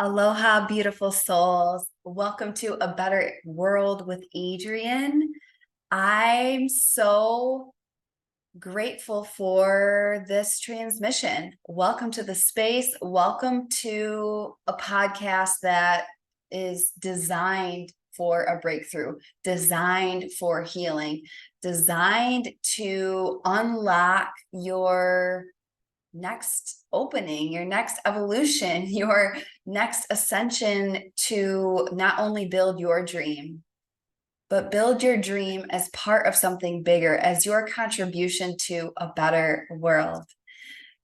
Aloha, beautiful souls. Welcome to A Better World with Adrienne. I'm so grateful for this transmission. Welcome to the space. Welcome to a podcast that is designed for a breakthrough, designed for healing, designed to unlock your next opening, your next evolution, your next ascension to not only build your dream, but build your dream as part of something bigger, as your contribution to a better world.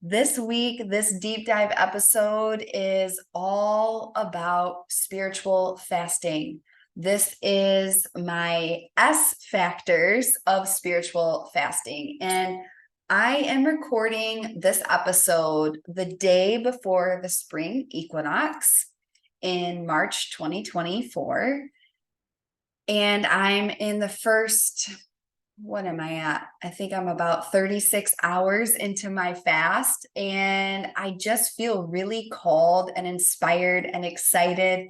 This week, this deep dive episode is all about spiritual fasting. This is my S factors of spiritual fasting. And I am recording this episode the day before the spring equinox in March 2024. And I'm in the first, what am I at? I think I'm about 36 hours into my fast. And I just feel really called and inspired and excited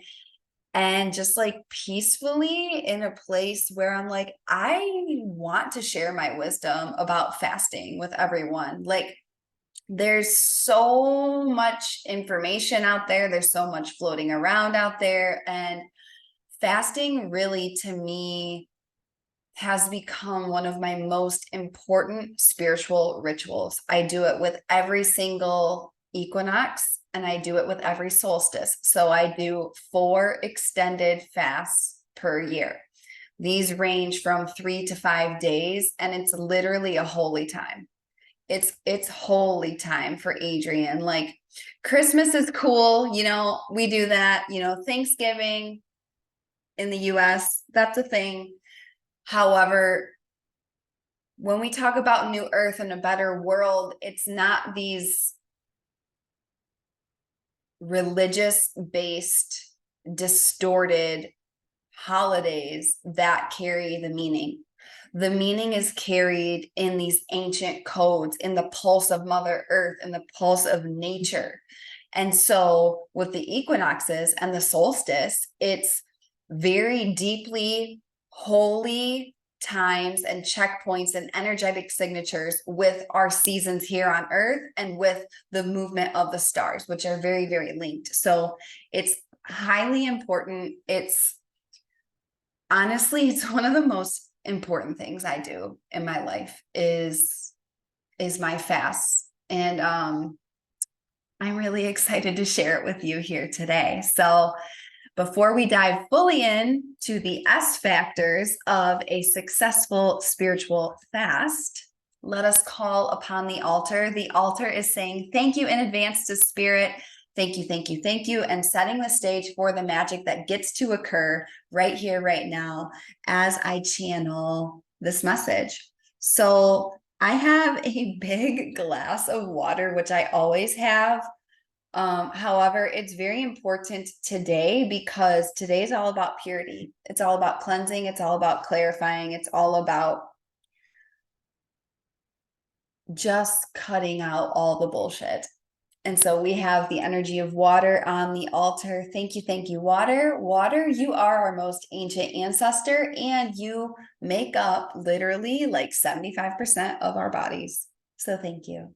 and just like peacefully in a place where I'm like, I want to share my wisdom about fasting with everyone. Like, there's so much information out there, there's so much floating around out there. And fasting really, to me, has become one of my most important spiritual rituals. I do it with every single equinox and I do it with every solstice. So I do 4 extended fasts per year. These range from 3 to 5 days, and it's literally a holy time. It's holy time for Adrienne. Like, Christmas is cool, we do that, Thanksgiving in the US, that's a thing. However, when we talk about new earth and a better world, it's not these religious-based, distorted holidays that carry the meaning. The meaning is carried in these ancient codes, in the pulse of Mother Earth, in the pulse of nature. And so with the equinoxes and the solstice, it's very deeply holy times and checkpoints and energetic signatures with our seasons here on Earth and with the movement of the stars, which are very, very linked. So it's highly important. Honestly, it's one of the most important things I do in my life is my fasts. And I'm really excited to share it with you here today. So before we dive fully into the S factors of a successful spiritual fast, let us call upon the altar. The altar is saying thank you in advance to Spirit. Thank you, thank you, thank you, and setting the stage for the magic that gets to occur right here, right now, as I channel this message. So I have a big glass of water, which I always have. However, it's very important today because today is all about purity. It's all about cleansing. It's all about clarifying. It's all about just cutting out all the bullshit. And so we have the energy of water on the altar. Thank you, water. Water, you are our most ancient ancestor, and you make up literally like 75% of our bodies. So thank you.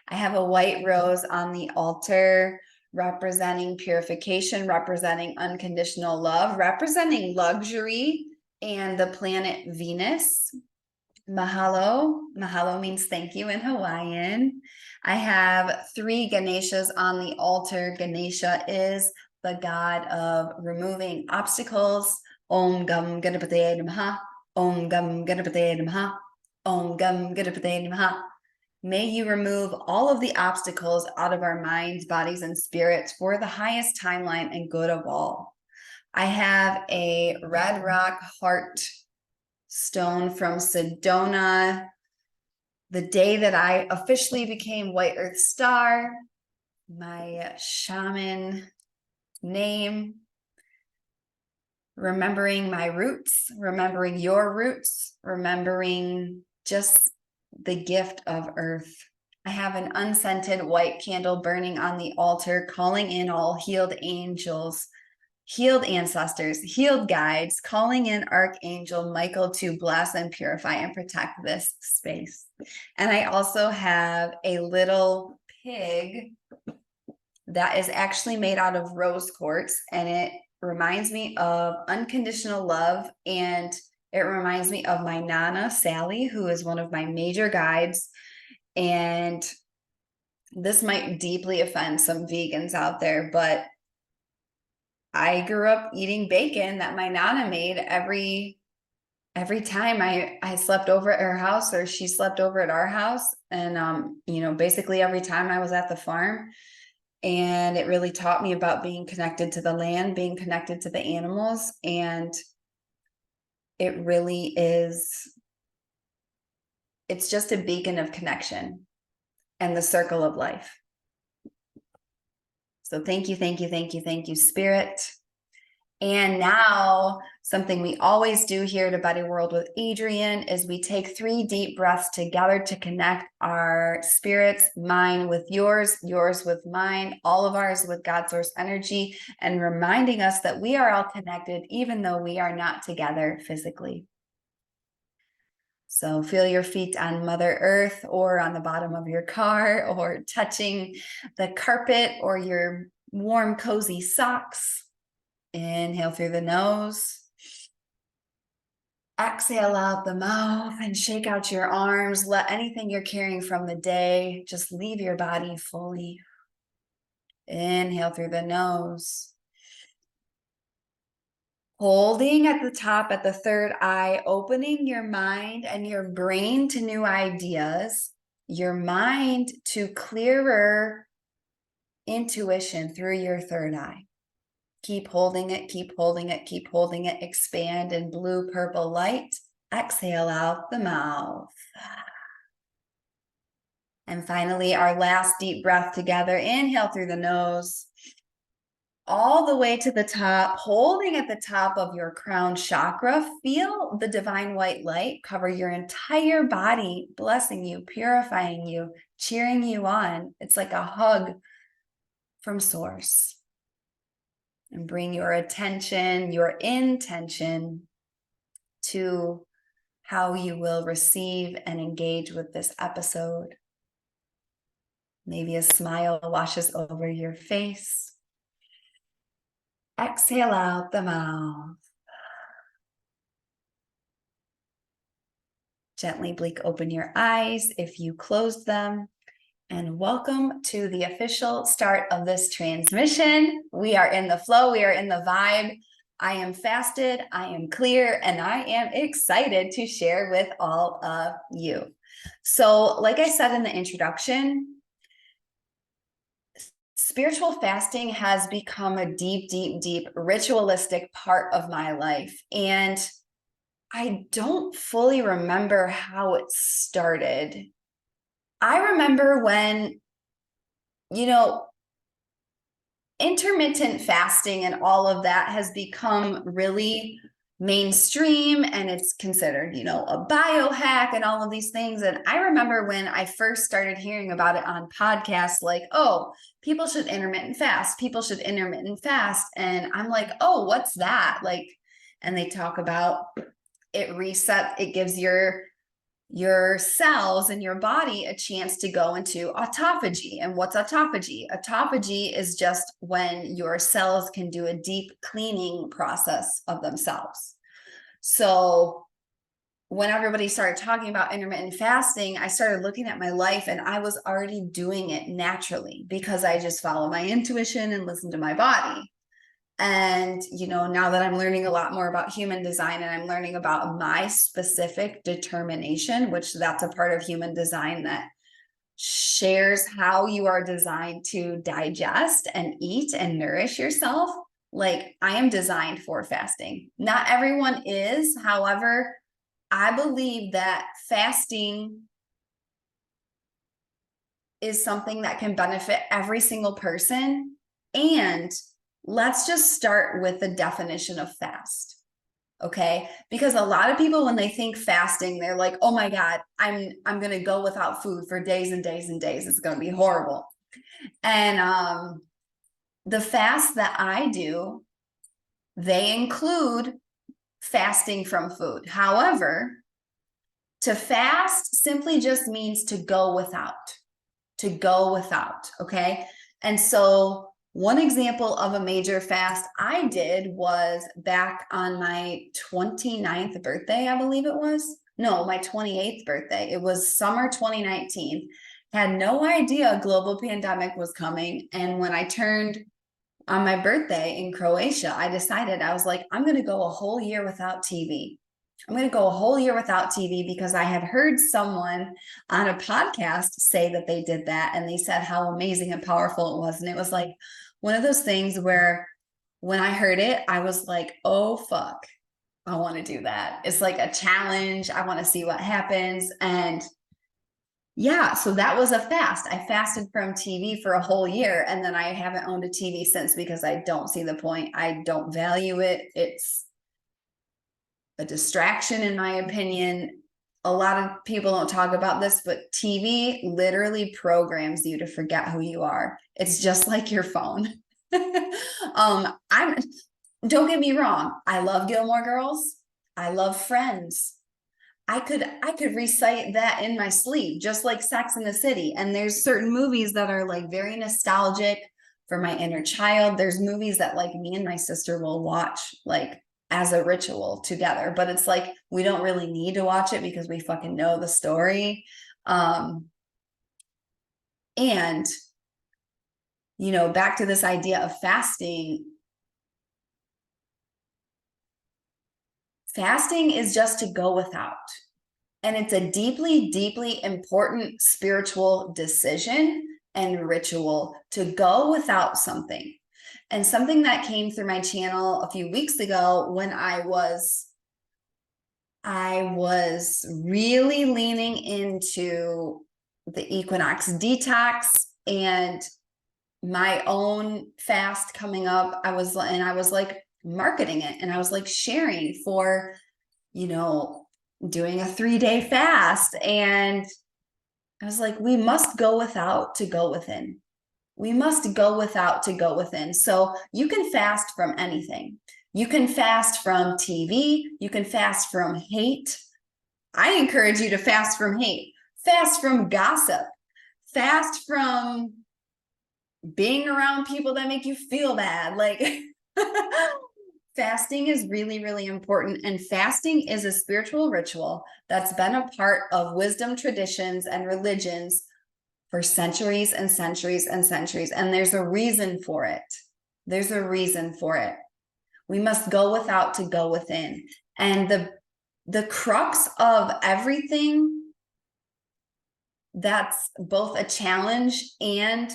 I have a white rose on the altar representing purification, representing unconditional love, representing luxury and the planet Venus. Mahalo. Mahalo means thank you in Hawaiian. I have 3 Ganeshas on the altar. Ganesha is the god of removing obstacles. Om Gam Ganapataye Namaha. Om Gam Ganapataye Namaha. Om Gam Ganapataye Namaha. May you remove all of the obstacles out of our minds, bodies, and spirits for the highest timeline and good of all. I have a red rock heart stone from Sedona. The day that I officially became White Earth Star, my shaman name, remembering my roots, remembering your roots, remembering just the gift of Earth I have an unscented white candle burning on the altar, calling in all healed angels, healed ancestors, healed guides, calling in Archangel Michael to bless and purify and protect this space. And I also have a little pig that is actually made out of rose quartz, and it reminds me of unconditional love, and it reminds me of my Nana, Sally, who is one of my major guides. And this might deeply offend some vegans out there, but I grew up eating bacon that my Nana made every time I slept over at her house, or she slept over at our house. And basically every time I was at the farm. And it really taught me about being connected to the land, being connected to the animals. And it really is, it's just a beacon of connection and the circle of life. So thank you, thank you, thank you, thank you, Spirit. And now, something we always do here at A Better World with Adrienne is we take 3 deep breaths together to connect our spirits, mine with yours, yours with mine, all of ours with God Source energy, and reminding us that we are all connected, even though we are not together physically. So feel your feet on Mother Earth, or on the bottom of your car, or touching the carpet or your warm, cozy socks. Inhale through the nose. Exhale out the mouth and shake out your arms. Let anything you're carrying from the day just leave your body fully. Inhale through the nose. Holding at the top at the third eye, opening your mind and your brain to new ideas, your mind to clearer intuition through your third eye. Keep holding it, keep holding it, keep holding it. Expand in blue, purple light. Exhale out the mouth. And finally, our last deep breath together. Inhale through the nose, all the way to the top, holding at the top of your crown chakra. Feel the divine white light cover your entire body, blessing you, purifying you, cheering you on. It's like a hug from Source. And bring your attention, your intention to how you will receive and engage with this episode. Maybe a smile washes over your face. Exhale out the mouth. Gently blink open your eyes if you closed them. And welcome to the official start of this transmission. We are in the flow, we are in the vibe. I am fasted, I am clear, and I am excited to share with all of you. So, like I said in the introduction, spiritual fasting has become a deep, deep, deep ritualistic part of my life. And I don't fully remember how it started. I remember when, intermittent fasting and all of that has become really mainstream, and it's considered, a biohack and all of these things. And I remember when I first started hearing about it on podcasts, like, oh, people should intermittent fast. People should intermittent fast. And I'm like, oh, what's that? Like, and they talk about it resets, it gives your cells in your body a chance to go into autophagy. And what's autophagy? Autophagy is just when your cells can do a deep cleaning process of themselves. So when everybody started talking about intermittent fasting, I started looking at my life, and I was already doing it naturally because I just follow my intuition and listen to my body. And, now that I'm learning a lot more about human design, and I'm learning about my specific determination, which that's a part of human design that shares how you are designed to digest and eat and nourish yourself. Like, I am designed for fasting. Not everyone is. However, I believe that fasting is something that can benefit every single person. And let's just start with the definition of fast. Okay. Because a lot of people, when they think fasting, they're like, oh my God, I'm going to go without food for days and days and days. It's going to be horrible. And the fast that I do, they include fasting from food. However, to fast simply just means to go without. Okay. And so one example of a major fast I did was back on my 29th birthday, I believe it was. No, my 28th birthday. It was summer 2019. Had no idea a global pandemic was coming. And when I turned on my birthday in Croatia, I decided, I was like, I'm going to go a whole year without TV. I'm going to go a whole year without TV because I had heard someone on a podcast say that they did that. And they said how amazing and powerful it was. And it was like one of those things where when I heard it, I was like, oh, fuck, I want to do that. It's like a challenge. I want to see what happens. And yeah, so that was a fast. I fasted from TV for a whole year, and then I haven't owned a TV since because I don't see the point. I don't value it. It's a distraction, in my opinion. A lot of people don't talk about this, but TV literally programs you to forget who you are. It's just like your phone. I'm don't get me wrong. I love Gilmore Girls. I love Friends. I could recite that in my sleep, just like Sex in the City. And there's certain movies that are like very nostalgic for my inner child. There's movies that like me and my sister will watch like as a ritual together, but it's like we don't really need to watch it because we fucking know the story. And you know, back to this idea of fasting. Fasting is just to go without. And it's a deeply, deeply important spiritual decision and ritual to go without something. And something that came through my channel a few weeks ago when I was really leaning into the equinox detox and my own fast coming up. I was like marketing it, and I was like sharing for, you know, doing a 3-day fast. And I was like, we must go without to go within. We must go without to go within. So you can fast from anything. You can fast from TV. You can fast from hate. I encourage you to fast from hate, fast from gossip, fast from being around people that make you feel bad. Like, fasting is really, really important. And fasting is a spiritual ritual that's been a part of wisdom traditions and religions for centuries and centuries and centuries. And there's a reason for it. There's a reason for it. We must go without to go within. And the crux of everything that's both a challenge and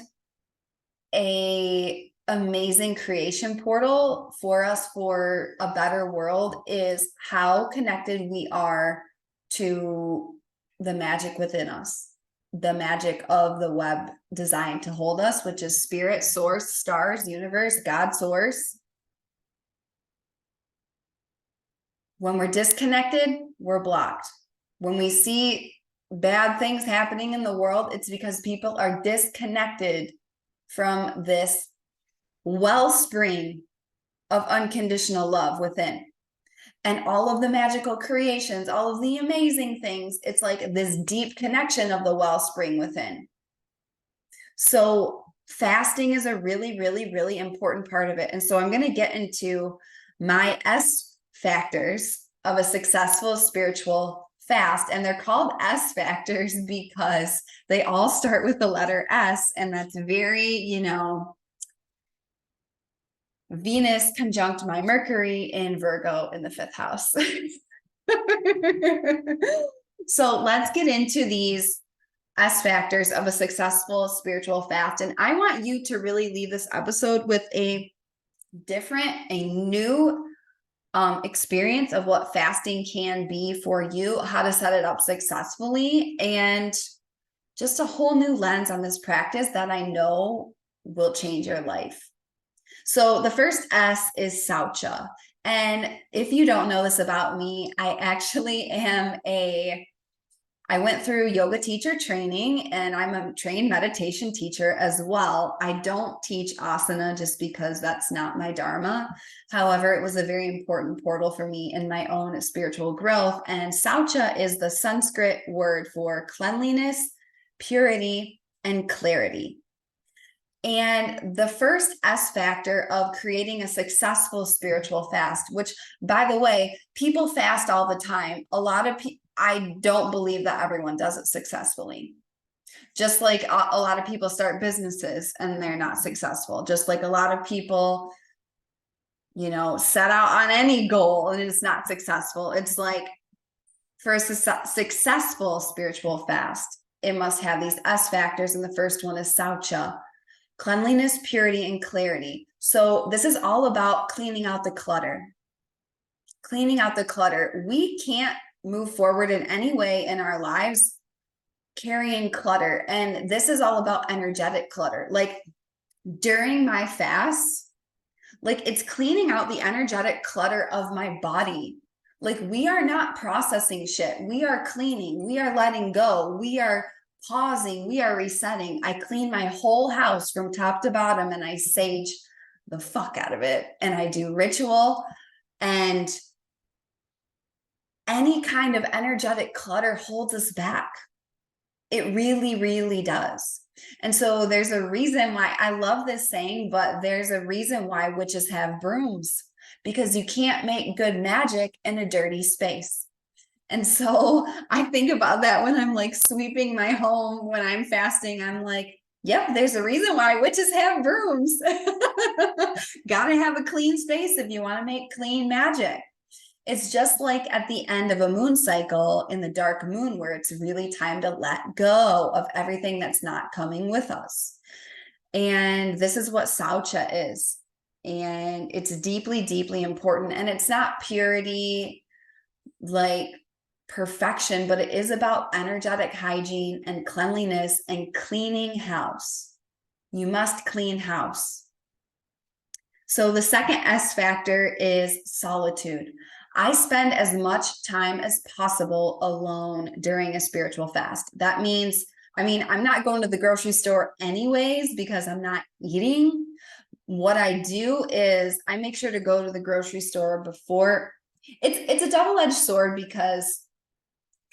a amazing creation portal for us for a better world is how connected we are to the magic within us, the magic of the web designed to hold us, which is spirit, source, stars, universe, God, source. When we're disconnected, we're blocked. When we see bad things happening in the world, it's because people are disconnected from this wellspring of unconditional love within. And all of the magical creations, all of the amazing things, it's like this deep connection of the wellspring within. So fasting is a really, really, really important part of it. And so I'm going to get into my S factors of a successful spiritual fast. And they're called S factors because they all start with the letter S. And that's very, you know, Venus conjunct my Mercury in Virgo in the 5th house. So let's get into these S factors of a successful spiritual fast. And I want you to really leave this episode with a new experience of what fasting can be for you, how to set it up successfully, and just a whole new lens on this practice that I know will change your life. So the first S is Sauca, And if you don't know this about me, I went through yoga teacher training, and I'm a trained meditation teacher as well. I don't teach asana just because that's not my dharma. However, it was a very important portal for me in my own spiritual growth. And Sauca is the Sanskrit word for cleanliness, purity, and clarity. And the first S factor of creating a successful spiritual fast, which, by the way, people fast all the time. A lot of people, I don't believe that everyone does it successfully. Just like a lot of people start businesses and they're not successful. Just like a lot of people, set out on any goal and it's not successful. It's like, for a successful spiritual fast, it must have these S factors. And the first one is Sauca, cleanliness, purity, and clarity. So this is all about cleaning out the clutter. Cleaning out the clutter. We can't move forward in any way in our lives carrying clutter. And this is all about energetic clutter. Like during my fast, like it's cleaning out the energetic clutter of my body. Like we are not processing shit. We are cleaning. We are letting go. We are pausing. We are resetting. I clean my whole house from top to bottom and I sage the fuck out of it. And I do ritual, and any kind of energetic clutter holds us back. It really, really does. And so there's a reason why I love this saying, but there's a reason why witches have brooms, because you can't make good magic in a dirty space. And so I think about that when I'm like sweeping my home, when I'm fasting, I'm like, yep, there's a reason why witches have brooms. Gotta have a clean space if you want to make clean magic. It's just like at the end of a moon cycle in the dark moon, where it's really time to let go of everything that's not coming with us. And this is what Sauca is. And it's deeply, deeply important. And it's not purity, like perfection, but it is about energetic hygiene and cleanliness and cleaning house. You must clean house. So the second S factor is solitude. I spend as much time as possible alone during a spiritual fast. That means, I'm not going to the grocery store anyways because I'm not eating. What I do is I make sure to go to the grocery store before. It's a double-edged sword, because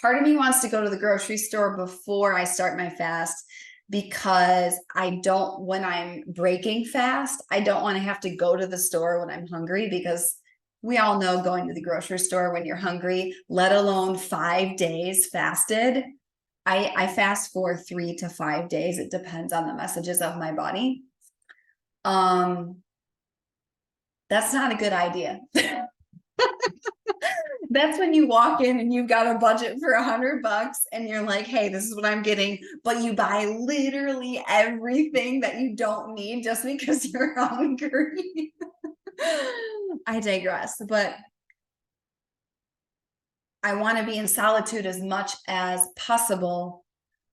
part of me wants to go to the grocery store before I start my fast, because when I'm breaking fast, I don't want to have to go to the store when I'm hungry, because we all know going to the grocery store when you're hungry, let alone 5 days fasted. I fast for 3 to 5 days. It depends on the messages of my body. That's not a good idea. That's when you walk in and you've got a budget for $100 and you're like, hey, this is what I'm getting. But you buy literally everything that you don't need just because you're hungry. I digress, but I want to be in solitude as much as possible.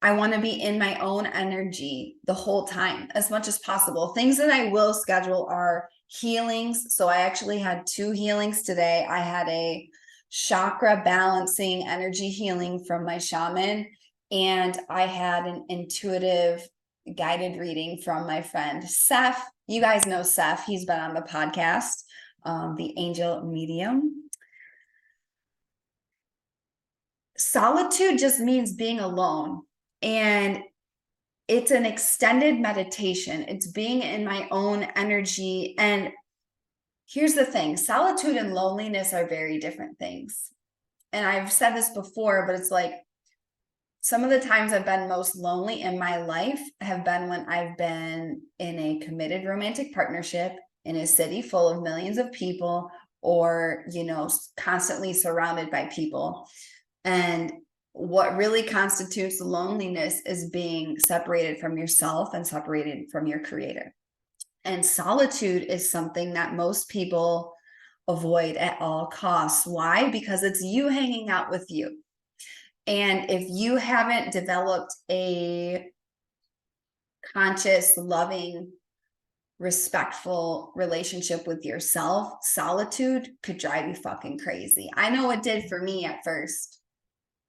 I want to be in my own energy the whole time, as much as possible. Things that I will schedule are healings. So I actually had 2 healings today. I had a chakra balancing energy healing from my shaman, and I had an intuitive guided reading from my friend Seth. You guys know Seth. He's been on the podcast, the angel medium. Solitude just means being alone, and it's an extended meditation. It's being in my own energy. And here's the thing, solitude and loneliness are very different things. And I've said this before, but it's like, some of the times I've been most lonely in my life have been when I've been in a committed romantic partnership in a city full of millions of people, or, constantly surrounded by people. And what really constitutes loneliness is being separated from yourself and separated from your creator. And solitude is something that most people avoid at all costs. Why? Because it's you hanging out with you. And if you haven't developed a conscious, loving respectful relationship with yourself, solitude could drive you fucking crazy. I know it did for me at first.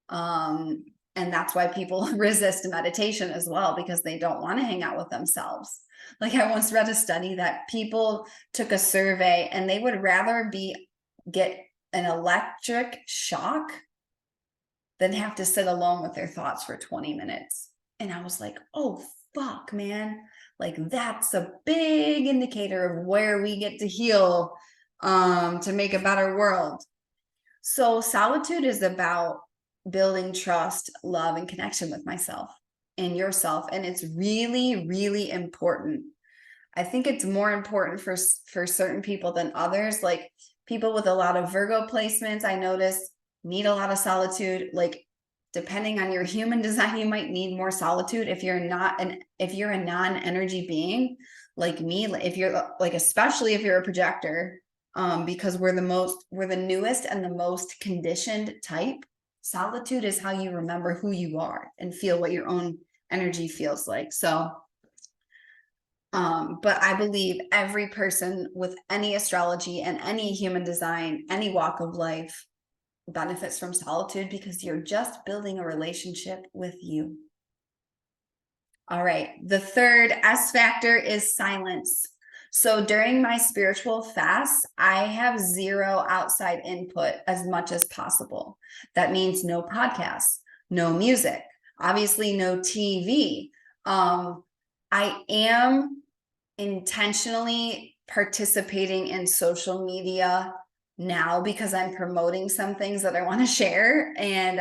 And that's why people resist meditation as well, because they don't want to hang out with themselves. Like, I once read a study that people took a survey and they would rather get an electric shock than have to sit alone with their thoughts for 20 minutes. And I was like, oh, fuck, man. Like, that's a big indicator of where we get to heal to make a better world. So solitude is about building trust, love, and connection with myself and yourself. And it's really, really important. I think it's more important for certain people than others. Like, people with a lot of Virgo placements, I notice, need a lot of solitude. Like, depending on your human design, you might need more solitude. If you're a non-energy being like me, if you're like, especially if you're a projector, because we're the newest and the most conditioned type. Solitude is how you remember who you are and feel what your own energy feels like. So but I believe every person with any astrology and any human design, any walk of life, benefits from solitude, because you're just building a relationship with you. All right. The third S factor is silence. So during my spiritual fast, I have zero outside input as much as possible. That means no podcasts, no music, obviously no TV. I am intentionally participating in social media now because I'm promoting some things that I want to share and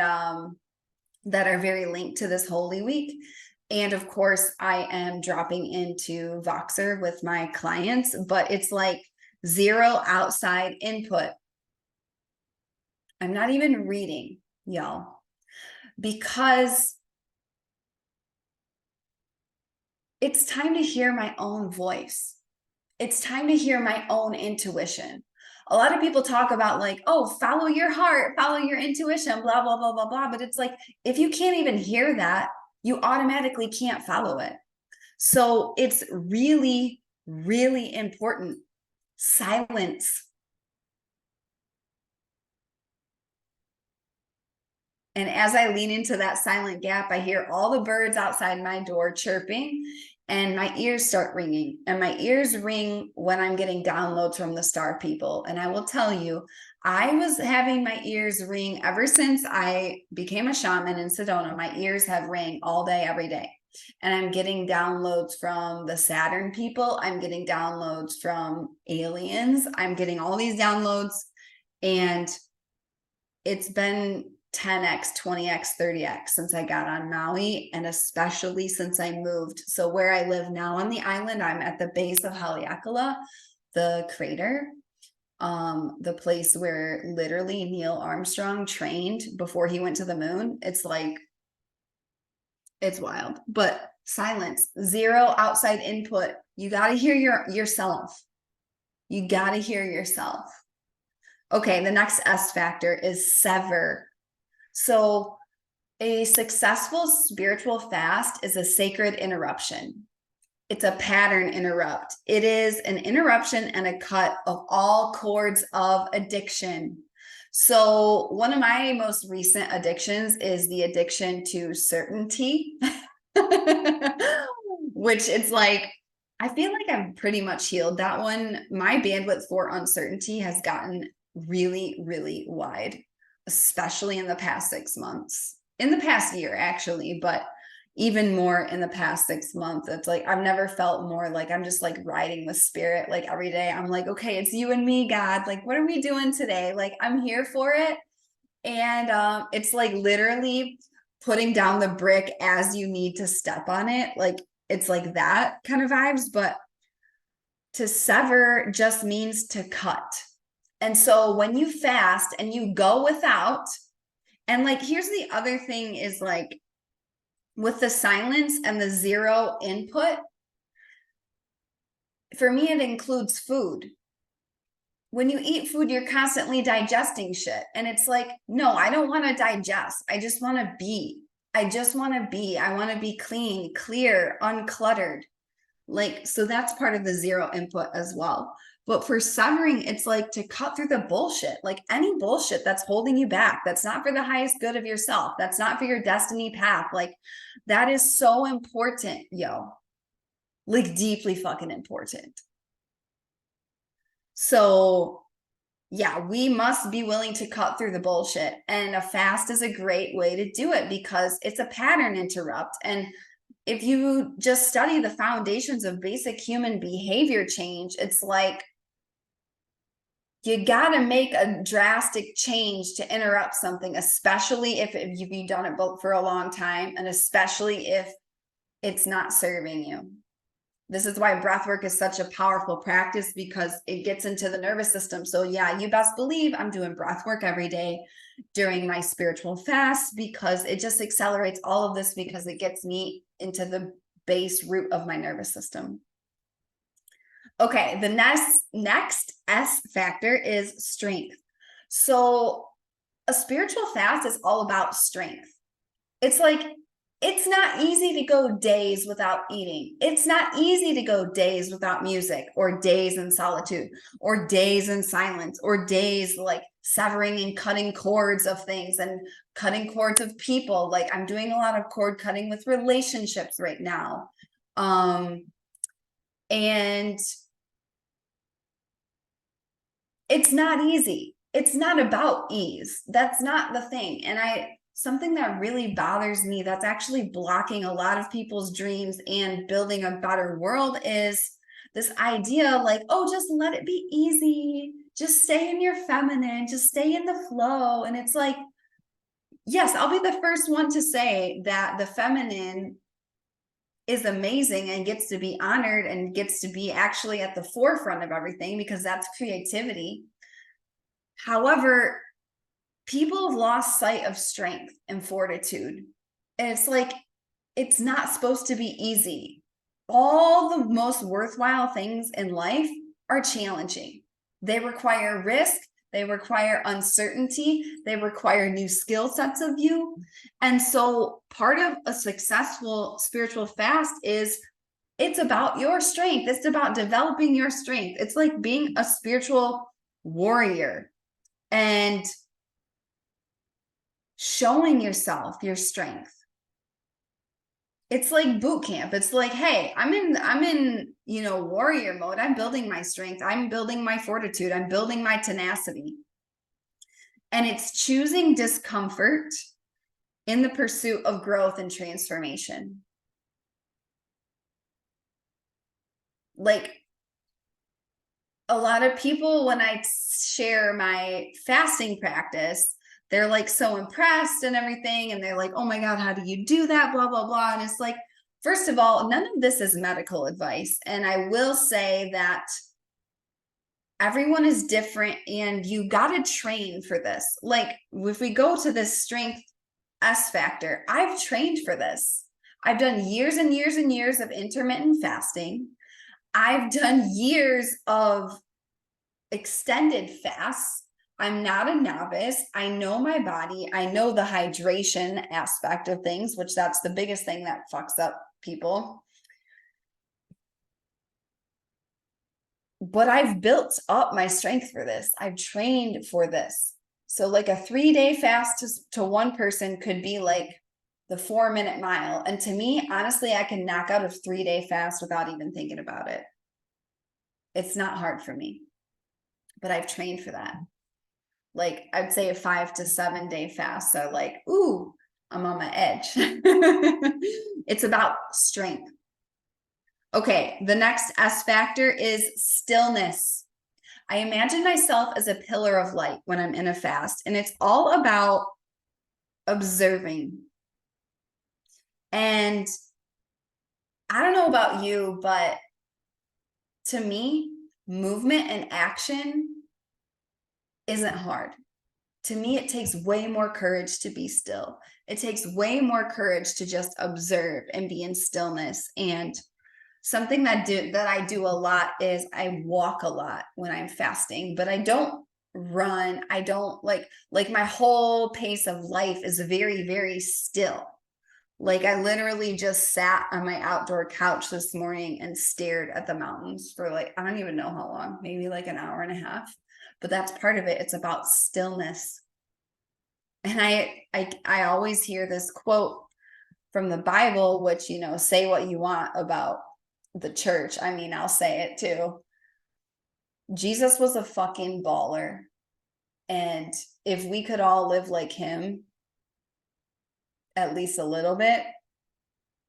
that are very linked to this Holy Week. And of course, I am dropping into Voxer with my clients, but it's like zero outside input. I'm not even reading, y'all, because it's time to hear my own voice. It's time to hear my own intuition. A lot of people talk about like, oh, follow your heart, follow your intuition, blah, blah, blah, blah, blah. But it's like, if you can't even hear that, you automatically can't follow it. So it's really, really important. Silence. And as I lean into that silent gap, I hear all the birds outside my door chirping, and my ears start ringing. And my ears ring when I'm getting downloads from the star people. And I will tell you, I was having my ears ring ever since I became a shaman in Sedona. My ears have rang all day, every day. And I'm getting downloads from the Saturn people. I'm getting downloads from aliens. I'm getting all these downloads. And it's been 10x, 20x, 30x since I got on Maui, and especially since I moved. So where I live now on the island, I'm at the base of Haleakala, the crater, the place where literally Neil Armstrong trained before he went to the moon. It's like, it's wild. But silence, zero outside input. You got to hear yourself. You got to hear yourself. Okay, the next S factor is sever. So a successful spiritual fast is a sacred interruption. It's a pattern interrupt. It is an interruption and a cut of all cords of addiction. So one of my most recent addictions is the addiction to certainty, which it's like, I feel like I've pretty much healed that one. My bandwidth for uncertainty has gotten really, really wide, especially in the past 6 months, in the past year, actually, but even more in the past 6 months. It's like, I've never felt more like I'm just like riding the spirit. Like every day I'm like, okay, it's you and me, God. Like, what are we doing today? Like, I'm here for it. And it's like literally putting down the brick as you need to step on it. Like, it's like that kind of vibes, but to sever just means to cut. And so when you fast and you go without, and like, here's the other thing is like, with the silence and the zero input, for me, it includes food. When you eat food, you're constantly digesting shit. And it's like, no, I don't want to digest. I just want to be. I just want to be. I want to be clean, clear, uncluttered. Like, so that's part of the zero input as well. But for severing, it's like to cut through the bullshit, like any bullshit that's holding you back, that's not for the highest good of yourself, that's not for your destiny path. Like, that is so important, yo. Like, deeply fucking important. So, yeah, we must be willing to cut through the bullshit. And a fast is a great way to do it because it's a pattern interrupt. And if you just study the foundations of basic human behavior change, it's like you got to make a drastic change to interrupt something, especially if you've done it for a long time, and especially if it's not serving you. This is why breath work is such a powerful practice, because it gets into the nervous system. So yeah, you best believe I'm doing breath work every day during my spiritual fast, because it just accelerates all of this, because it gets me into the base root of my nervous system. Okay, the next S factor is strength. So a spiritual fast is all about strength. It's like, it's not easy to go days without eating. It's not easy to go days without music, or days in solitude, or days in silence, or days like severing and cutting cords of things and cutting cords of people. Like, I'm doing a lot of cord cutting with relationships right now. And it's not easy. It's not about ease. That's not the thing. And something that really bothers me, that's actually blocking a lot of people's dreams and building a better world, is this idea like, oh, just let it be easy. Just stay in your feminine, just stay in the flow. And it's like, yes, I'll be the first one to say that the feminine is amazing and gets to be honored and gets to be actually at the forefront of everything, because that's creativity. However, people have lost sight of strength and fortitude. And it's like, it's not supposed to be easy. All the most worthwhile things in life are challenging. They require risk. They require uncertainty. They require new skill sets of you. And so part of a successful spiritual fast is, it's about your strength. It's about developing your strength. It's like being a spiritual warrior and showing yourself your strength. It's like boot camp. It's like, hey, I'm in, warrior mode. I'm building my strength. I'm building my fortitude. I'm building my tenacity. And it's choosing discomfort in the pursuit of growth and transformation. Like, a lot of people, when I share my fasting practice, they're like so impressed and everything. And they're like, oh my God, how do you do that? Blah, blah, blah. And it's like, first of all, none of this is medical advice. And I will say that everyone is different, and you got to train for this. Like, if we go to this strength S factor, I've trained for this. I've done years and years and years of intermittent fasting. I've done years of extended fasts. I'm not a novice. I know my body. I know the hydration aspect of things, which that's the biggest thing that fucks up people. But I've built up my strength for this. I've trained for this. So like a 3-day fast to one person could be like the 4-minute mile. And to me, honestly, I can knock out a 3-day fast without even thinking about it. It's not hard for me, but I've trained for that. Like, I'd say a 5 to 7 day fast. So like, ooh, I'm on my edge. It's about strength. Okay, the next S factor is stillness. I imagine myself as a pillar of light when I'm in a fast, and it's all about observing. And I don't know about you, but to me, movement and action isn't hard. To me, it takes way more courage to be still. It takes way more courage to just observe and be in stillness. And something that I do a lot is I walk a lot when I'm fasting, but I don't run. I don't like my whole pace of life is very, very still. Like I literally just sat on my outdoor couch this morning and stared at the mountains for like, I don't even know how long, maybe like an hour and a half. But that's part of it. It's about stillness. And I always hear this quote from the Bible, which, you know, say what you want about the church. I mean, I'll say it too. Jesus was a fucking baller. And if we could all live like him, at least a little bit,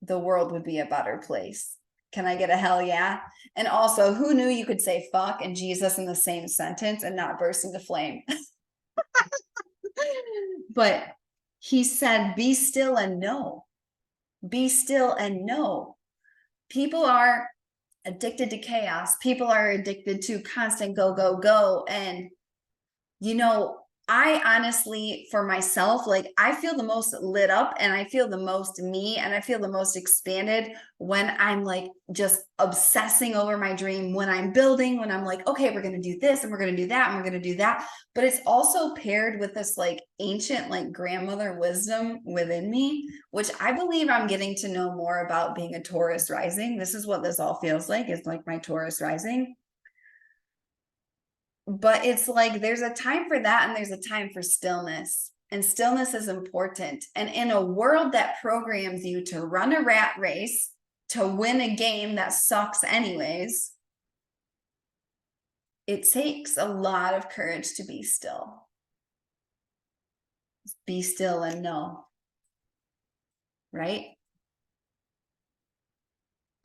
the world would be a better place. Can I get a hell yeah? And also, who knew you could say fuck and Jesus in the same sentence and not burst into flame? But he said, be still and know. Be still and know. People are addicted to chaos. People are addicted to constant go, go, go. And, you know, I honestly, for myself, like I feel the most lit up and I feel the most me and I feel the most expanded when I'm like just obsessing over my dream, when I'm building, when I'm like, okay, we're going to do this and we're going to do that and we're going to do that. But it's also paired with this like ancient, like grandmother wisdom within me, which I believe I'm getting to know more about being a Taurus rising. This is what this all feels like. It's like my Taurus rising. But it's like there's a time for that and there's a time for stillness. And stillness is important. And in a world that programs you to run a rat race, to win a game that sucks anyways, it takes a lot of courage to be still. Be still and know. Right?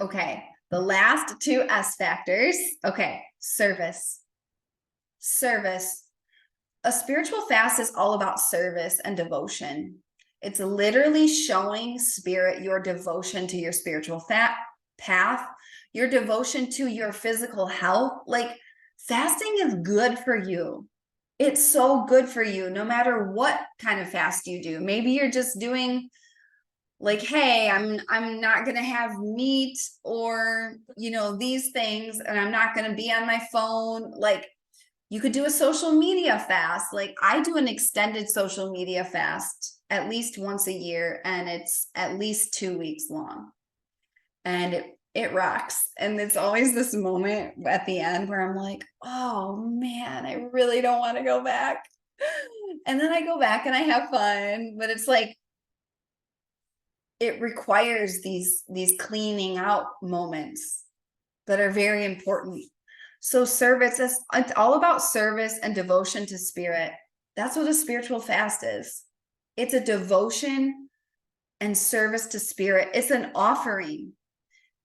Okay. The last two S factors. Okay. Service. Service. A spiritual fast is all about service and devotion. It's literally showing spirit your devotion to your spiritual path, your devotion to your physical health. Like fasting is good for you. It's so good for you, no matter what kind of fast you do. Maybe you're just doing like, hey, I'm not gonna have meat or you know these things, and I'm not gonna be on my phone. Like you could do a social media fast. Like I do an extended social media fast at least once a year, and it's at least 2 weeks long. And it rocks. And it's always this moment at the end where I'm like, oh man, I really don't want to go back. And then I go back and I have fun. But it's like it requires these cleaning out moments that are very important. So service is, it's all about service and devotion to spirit. That's what a spiritual fast is. It's a devotion and service to spirit. It's an offering.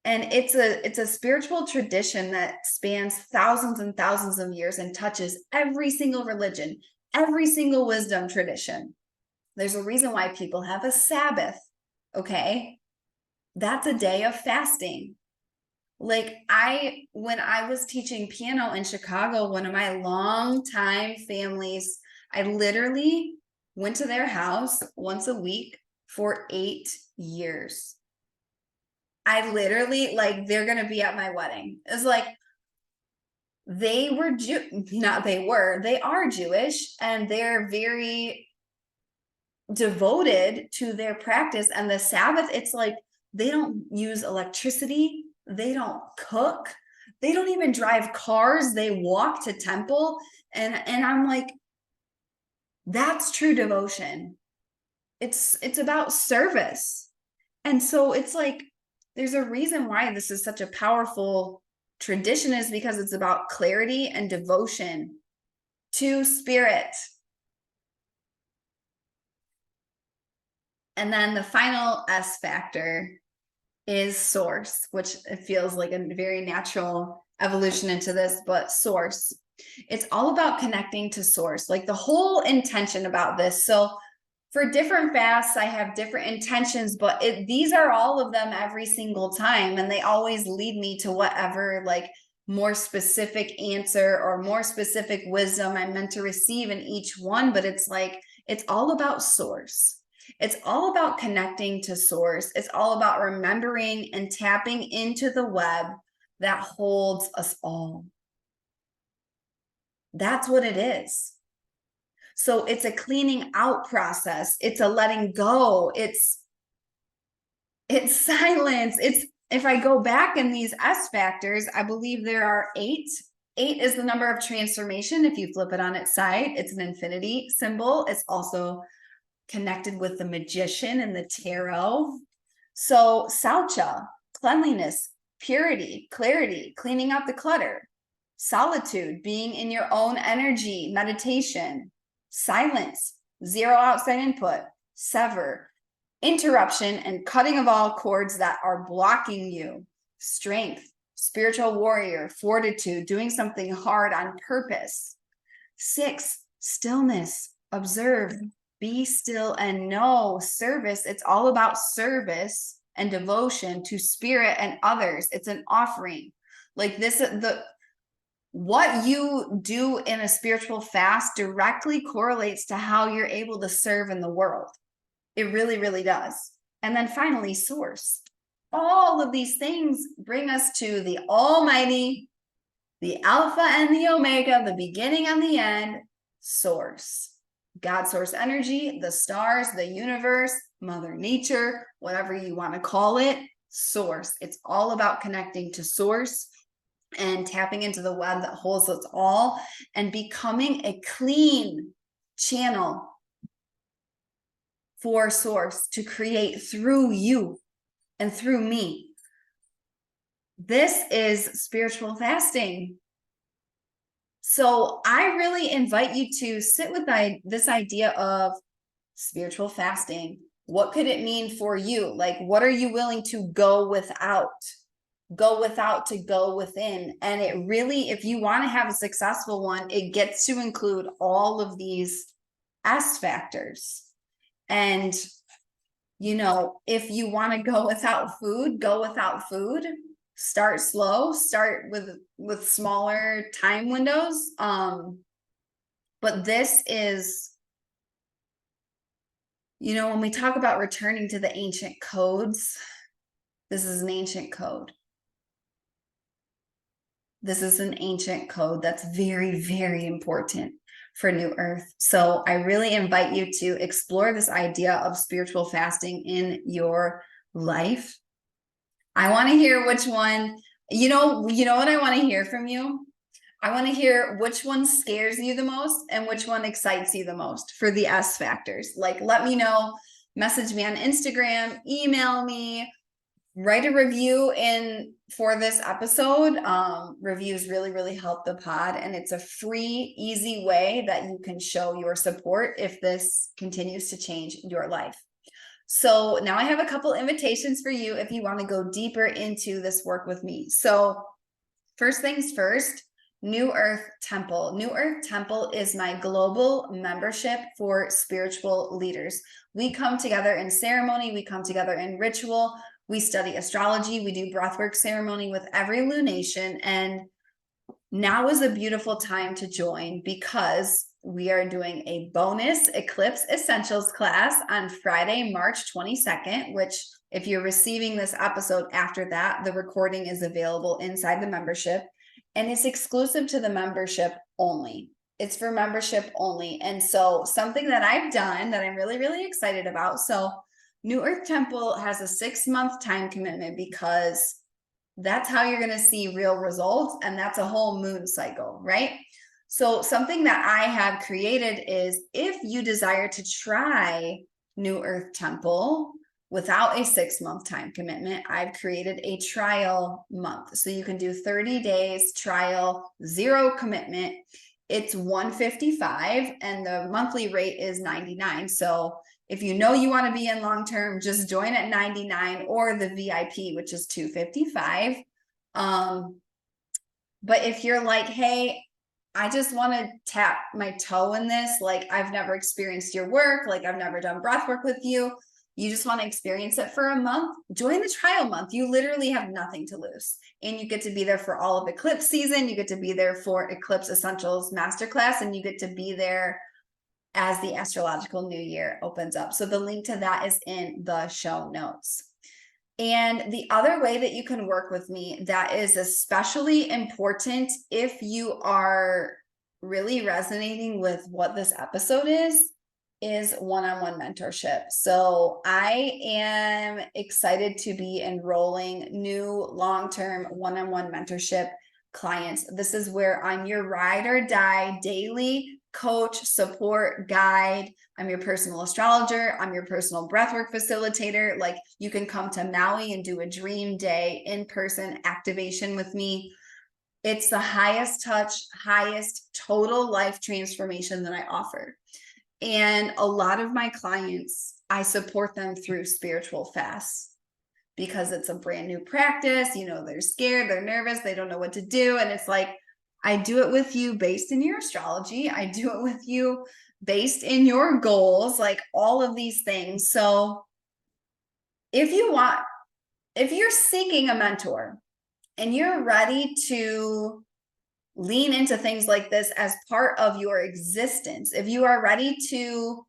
And it's a spiritual tradition that spans thousands and thousands of years and touches every single religion, every single wisdom tradition. There's a reason why people have a Sabbath. Okay. That's a day of fasting. Like when I was teaching piano in Chicago, one of my longtime families, I literally went to their house once a week for 8 years. I literally, like, they're going to be at my wedding. It's like, they were they are Jewish and they're very devoted to their practice. And the Sabbath, it's like, they don't use electricity. They don't cook. They don't even drive cars. They walk to temple. And I'm like, that's true devotion. It's about service. And so it's like, there's a reason why this is such a powerful tradition, is because it's about clarity and devotion to spirit. And then the final S factor is source, which it feels like a very natural evolution into this, but source. It's all about connecting to source, like the whole intention about this. So for different fasts, I have different intentions, but these are all of them every single time. And they always lead me to whatever like more specific answer or more specific wisdom I'm meant to receive in each one. But it's like, it's all about source. It's all about connecting to source. It's all about remembering and tapping into the web that holds us all. That's what it is. So it's a cleaning out process. It's a letting go. It's It's silence. It's, if I go back in these S factors, I believe there are 8. 8 is the number of transformation. If you flip it on its side, it's an infinity symbol. It's also connected with the magician and the tarot. So Sauca, cleanliness, purity, clarity, cleaning out the clutter. Solitude, being in your own energy, meditation. Silence, 0 outside input. Sever, interruption and cutting of all cords that are blocking you. Strength, spiritual warrior, fortitude, doing something hard on purpose. 6, stillness, observe, be still and know. Service, it's all about service and devotion to spirit and others. It's an offering. Like this, what you do in a spiritual fast directly correlates to how you're able to serve in the world. It really, really does. And then finally, source. All of these things bring us to the Almighty, the Alpha and the Omega, the beginning and the end, source. God source energy, the stars, the universe, Mother Nature, whatever you want to call it, source. It's all about connecting to source and tapping into the web that holds us all and becoming a clean channel for source to create through you and through me. This is spiritual fasting. So I really invite you to sit with this idea of spiritual fasting. What could it mean for you? Like, what are you willing to go without? Go without to go within. And it really, if you want to have a successful one, it gets to include all of these S factors. And, you know, if you want to go without food, go without food. Start slow, start with smaller time windows. But this is, you know, when we talk about returning to the ancient codes, this is an ancient code. This is an ancient code that's very, very important for New Earth. So I really invite you to explore this idea of spiritual fasting in your life. I want to hear which one, you know what I want to hear from you? I want to hear which one scares you the most and which one excites you the most for the S factors. Like, let me know, message me on Instagram, email me, write a review for this episode. Reviews really, really help the pod, and it's a free, easy way that you can show your support if this continues to change your life. So now I have a couple invitations for you if you want to go deeper into this work with me. So first things first, New Earth Temple. New Earth Temple is my global membership for spiritual leaders. We come together in ceremony, we come together in ritual, we study astrology, we do breathwork ceremony with every lunation, and now is a beautiful time to join because we are doing a bonus Eclipse Essentials class on Friday, March 22nd, which if you're receiving this episode after that, the recording is available inside the membership, and it's exclusive to the membership only. It's for membership only. And so something that I've done that I'm really, really excited about. So New Earth Temple has a 6-month time commitment because that's how you're going to see real results. And that's a whole moon cycle, right? So something that I have created is if you desire to try New Earth Temple without a 6-month time commitment, I've created a trial month. So you can do 30 days trial, 0 commitment. It's $155 and the monthly rate is $99. So if you know you want to be in long-term, just join at $99 or the VIP, which is $255. But if you're like, hey, I just want to tap my toe in this, like I've never experienced your work, like I've never done breath work with you, you just want to experience it for a month, join the trial month. You literally have nothing to lose. And you get to be there for all of Eclipse season. You get to be there for Eclipse Essentials Masterclass, and you get to be there as the astrological new year opens up. So the link to that is in the show notes. And the other way that you can work with me that is especially important if you are really resonating with what this episode is is one-on-one mentorship. So I am excited to be enrolling new long-term one-on-one mentorship clients. This is where I'm your ride or die daily coach, support, guide. I'm your personal astrologer. I'm your personal breathwork facilitator. Like, you can come to Maui and do a dream day in-person activation with me. It's the highest touch, highest total life transformation that I offer. And a lot of my clients, I support them through spiritual fasts because it's a brand new practice. You know, they're scared, they're nervous, they don't know what to do. And it's like, I do it with you based in your astrology. I do it with you based in your goals, like all of these things. So if you're seeking a mentor and you're ready to lean into things like this as part of your existence, if you are ready to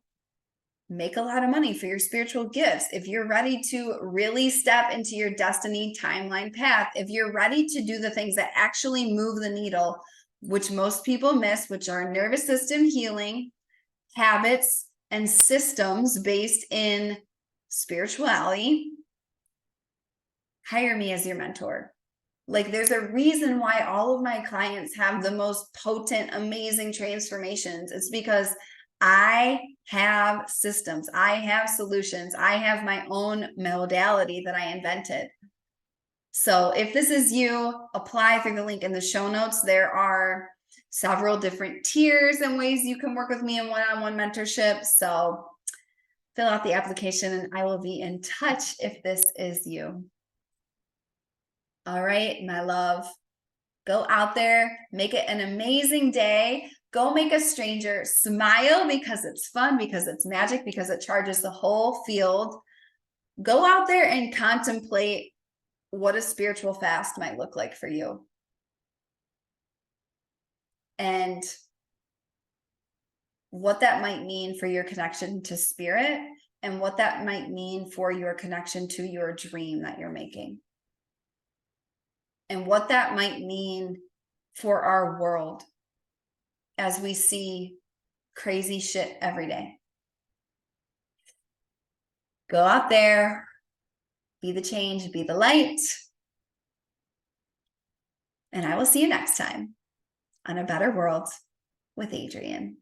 make a lot of money for your spiritual gifts, if you're ready to really step into your destiny timeline path, if you're ready to do the things that actually move the needle, which most people miss, which are nervous system healing, habits, and systems based in spirituality, hire me as your mentor. Like, there's a reason why all of my clients have the most potent, amazing transformations. It's because I have systems, I have solutions, I have my own modality that I invented. So if this is you, apply through the link in the show notes. There are several different tiers and ways you can work with me in one-on-one mentorship. So fill out the application and I will be in touch if this is you. All right, my love, go out there, make it an amazing day. Go make a stranger smile because it's fun, because it's magic, because it charges the whole field. Go out there and contemplate what a spiritual fast might look like for you. And what that might mean for your connection to spirit, and what that might mean for your connection to your dream that you're making. And what that might mean for our world as we see crazy shit every day. Go out there, be the change, be the light. And I will see you next time on A Better World with Adrienne.